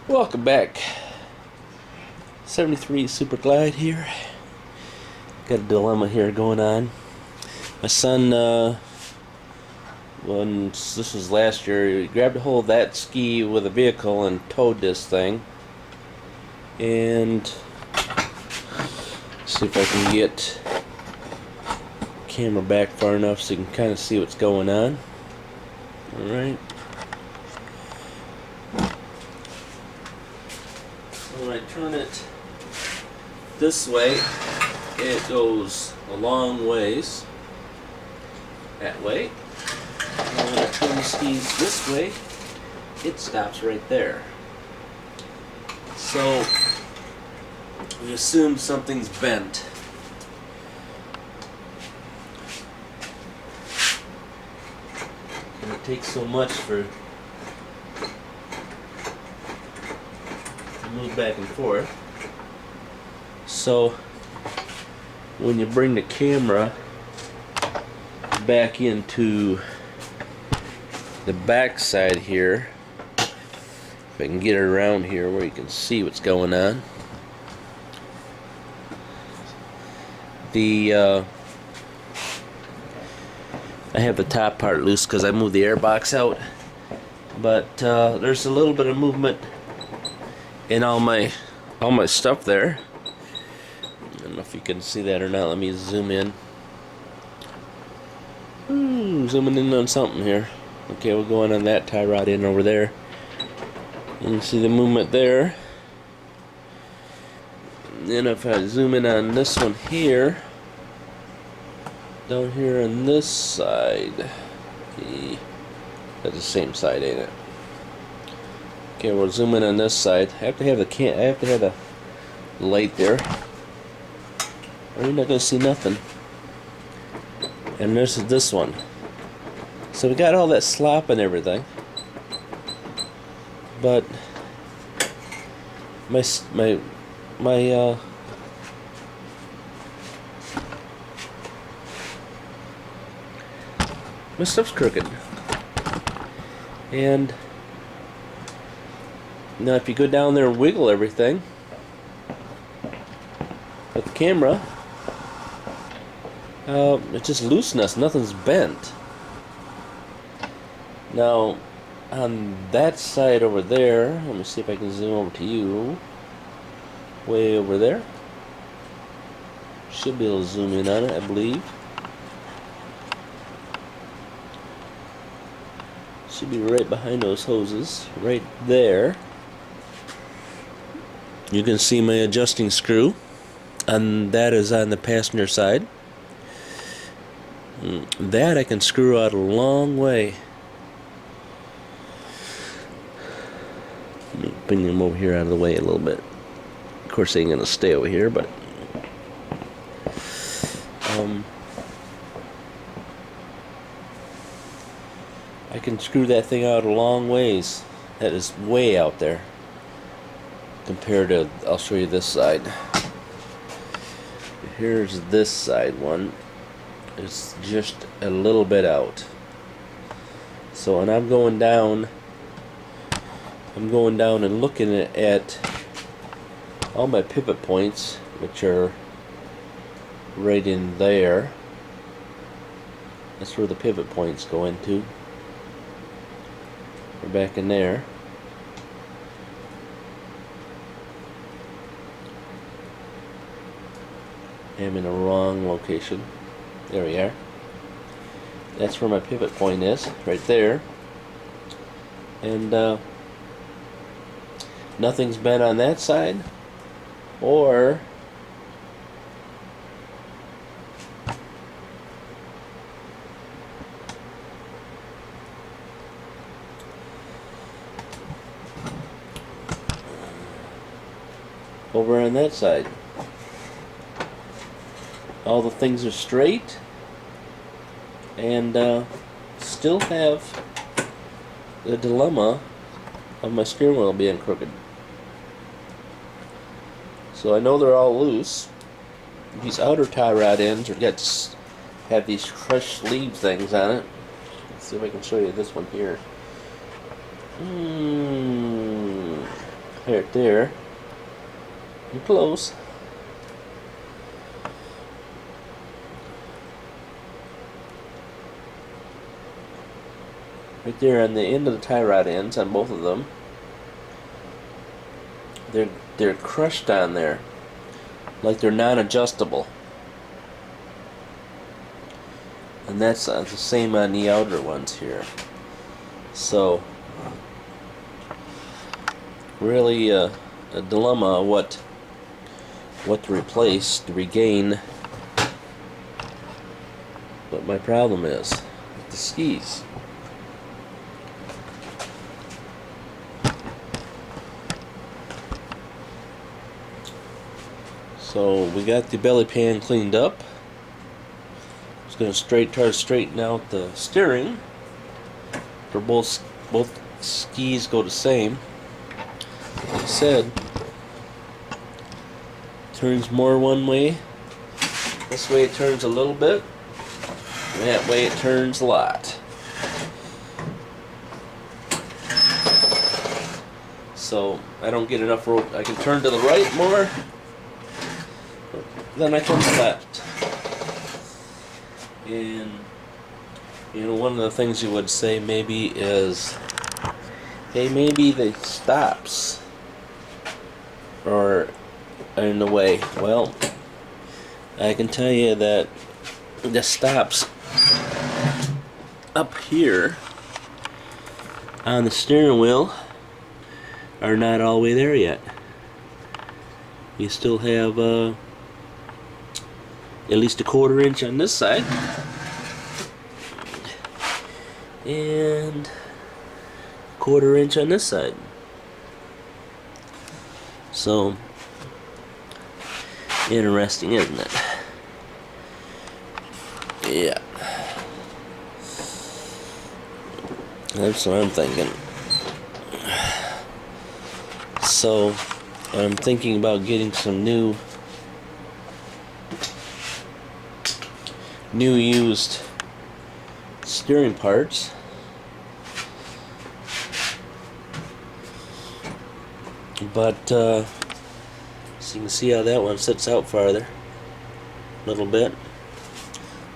Welcome back. 73 Super Glide here. Got a dilemma here going on. My son, when this was last year, he grabbed a hold of that ski with a vehicle and towed this thing. And see if I can get the camera back far enough so you can kind of see what's going on. Alright. When I turn it this way, it goes a long ways that way. And when I turn the skis this way, it stops right there. So we assume something's bent. And it takes so much for move back and forth. So when you bring the camera back into the back side here, if I can get it around here where you can see what's going on, I have the top part loose because I moved the air box out, but there's a little bit of movement in all my stuff there. I don't know if you can see that or not. Let me zoom in. Zooming in on something here. Okay, we're going on that tie rod in over there. You can see the movement there. And then if I zoom in on this one here, down here on this side, that's the same side, ain't it? Okay, we'll zoom in on this side. I have to have the light there, or you're not gonna see nothing. And this is this one. So we got all that slop and everything, but my stuff's crooked. And now if you go down there and wiggle everything with the camera, it's just looseness, nothing's bent. Now on that side over there, let me see if I can zoom over to you. Way over there. Should be able to zoom in on it, I believe. Should be right behind those hoses, right there. You can see my adjusting screw, and that is on the passenger side. That I can screw out a long way. Let me bring them over here out of the way a little bit. Of course, they ain't gonna stay over here, but I can screw that thing out a long ways. That is way out there compared to, I'll show you this side. Here's this side one. It's just a little bit out. So when I'm going down and looking at all my pivot points, which are right in there. That's where the pivot points go into. We're back in there. I'm in the wrong location. There we are. That's where my pivot point is, right there. And nothing's bent on that side, or over on that side. All the things are straight, and still have the dilemma of my steering wheel being crooked. So I know they're all loose. These outer tie rod ends have these crushed sleeve things on it. Let's see if I can show you this one here. Right there. You're close. Right there on the end of the tie rod ends on both of them. They're crushed on there, like they're non-adjustable. And that's the same on the outer ones here. So really a dilemma what to replace to regain what my problem is with the skis. So we got the belly pan cleaned up. Just going to try to straighten out the steering for both skis go the same. Like I said, turns more one way. This way it turns a little bit. That way it turns a lot. So I don't get enough rope. I can turn to the right more, then I turn to the left. And you know, one of the things you would say maybe is, hey, maybe the stops are in the way. Well, I can tell you that the stops up here on the steering wheel are not all the way there yet. You still have at least a 1/4 inch on this side and 1/4 inch on this side. So interesting, isn't it? Yeah, that's what I'm thinking. So I'm thinking about getting some new used steering parts. But so you can see how that one sits out farther a little bit.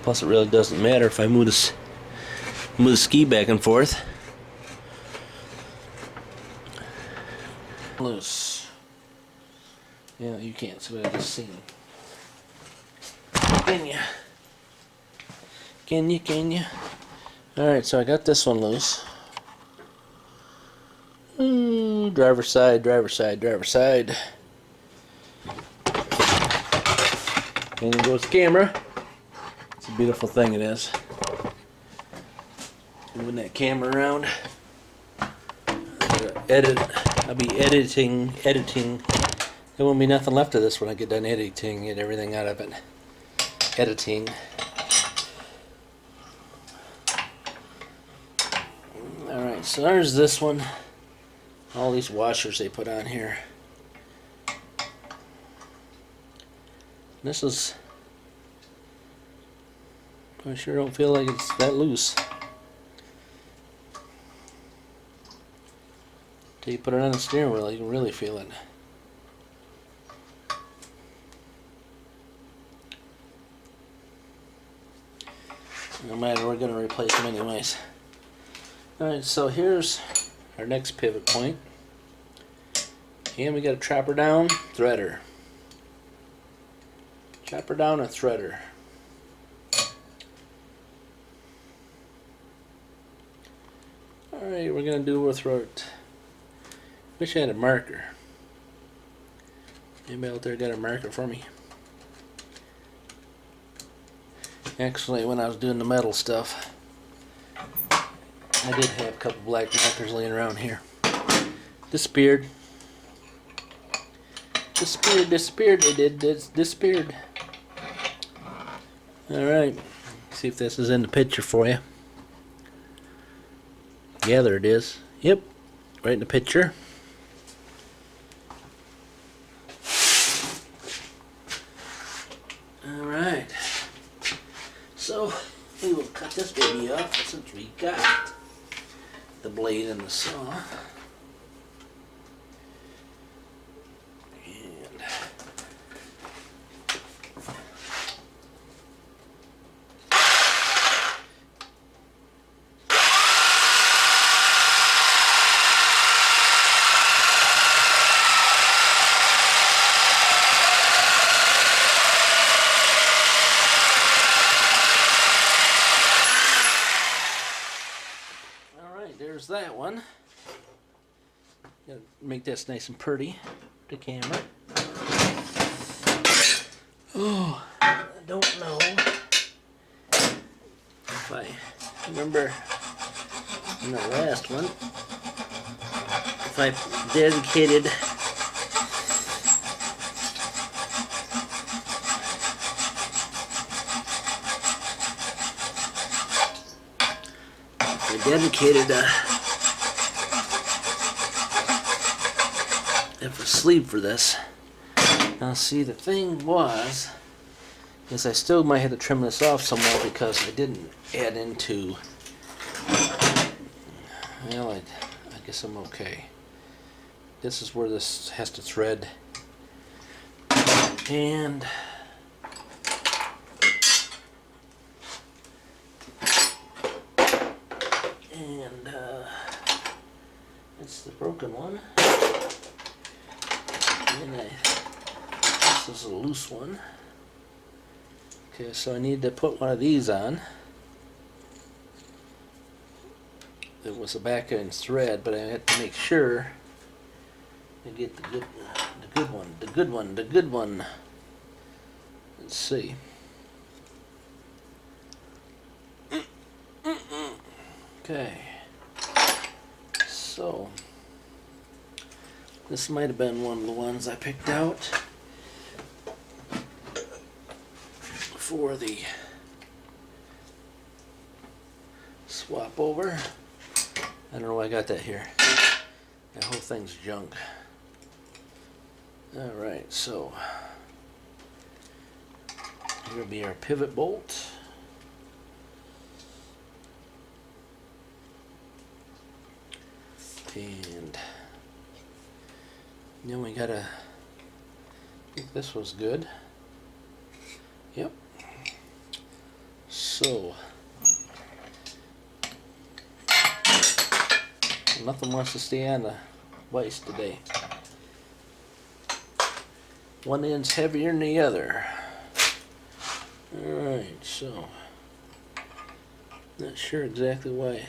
Plus it really doesn't matter if I move the ski back and forth. Loose. Yeah, you can't see what I just seen. Can ya? Can you? Alright, so I got this one loose. Driver side. And then goes the camera. It's a beautiful thing, it is. Moving that camera around. I'll be editing. There won't be nothing left of this when I get done editing, get everything out of it. Editing. Alright, so there's this one. All these washers they put on here. This is, I sure don't feel like it's that loose. Till you put it on the steering wheel, you can really feel it. No matter, we're going to replace them anyways. Alright, so here's our next pivot point. And we got a trapper down, threader. Trapper down, a threader. Alright, we're going to do with throat. Wish I had a marker. Anybody out there got a marker for me? Actually, when I was doing the metal stuff, I did have a couple black markers laying around here. Disappeared. They did. Disappeared. Alright. See if this is in the picture for you. Yeah, there it is. Yep. Right in the picture. Alright. So, we will cut this baby off since we got the blade and the saw. to make this nice and pretty. The camera. Oh, I don't know if I remember in the last one if I dedicated if a sleeve for this. Now see, the thing was is I still might have to trim this off somewhere because I didn't add into, well, I guess I'm okay. This is where this has to thread, and it's the broken one, and this is a loose one. Okay, so I need to put one of these on. It was a back end thread, but I had to make sure I get the good one. Let's see. Okay. So this might have been one of the ones I picked out for the swap over. I don't know why I got that here. That whole thing's junk. Alright, so here will be our pivot bolt. And then we gotta, I think this was good. Yep. So nothing wants to stay on the vise today. One end's heavier than the other. Alright, so not sure exactly why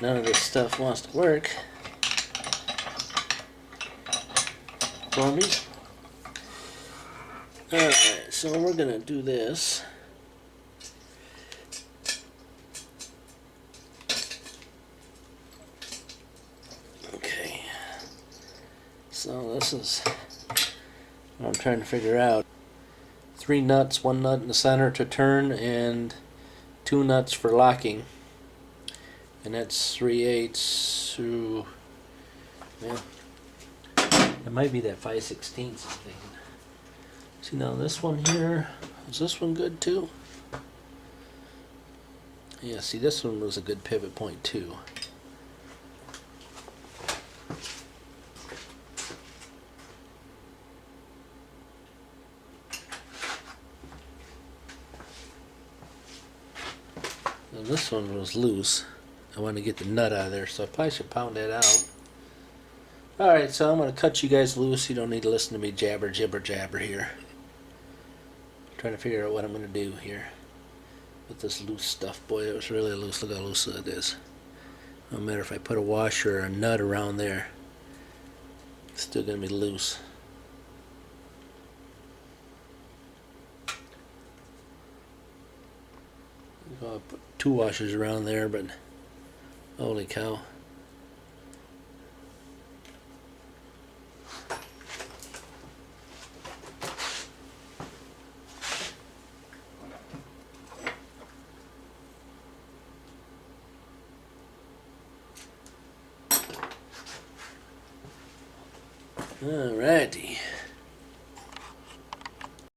none of this stuff wants to work for me. Alright, so we're gonna do this. Okay, so this is what I'm trying to figure out. 3 nuts, 1 nut in the center to turn, and 2 nuts for locking. And that's 3/8 through, well, it might be that 5/16 I'm thinking. See, now this one here, is this one good too? Yeah, see, this one was a good pivot point too. Now this one was loose. I want to get the nut out of there, so I probably should pound that out. Alright, so I'm going to cut you guys loose. You don't need to listen to me jabber here. I'm trying to figure out what I'm going to do here with this loose stuff. Boy, it was really loose. Look how loose that is. No matter if I put a washer or a nut around there, it's still going to be loose. I'll put 2 washers around there, but holy cow. Alrighty.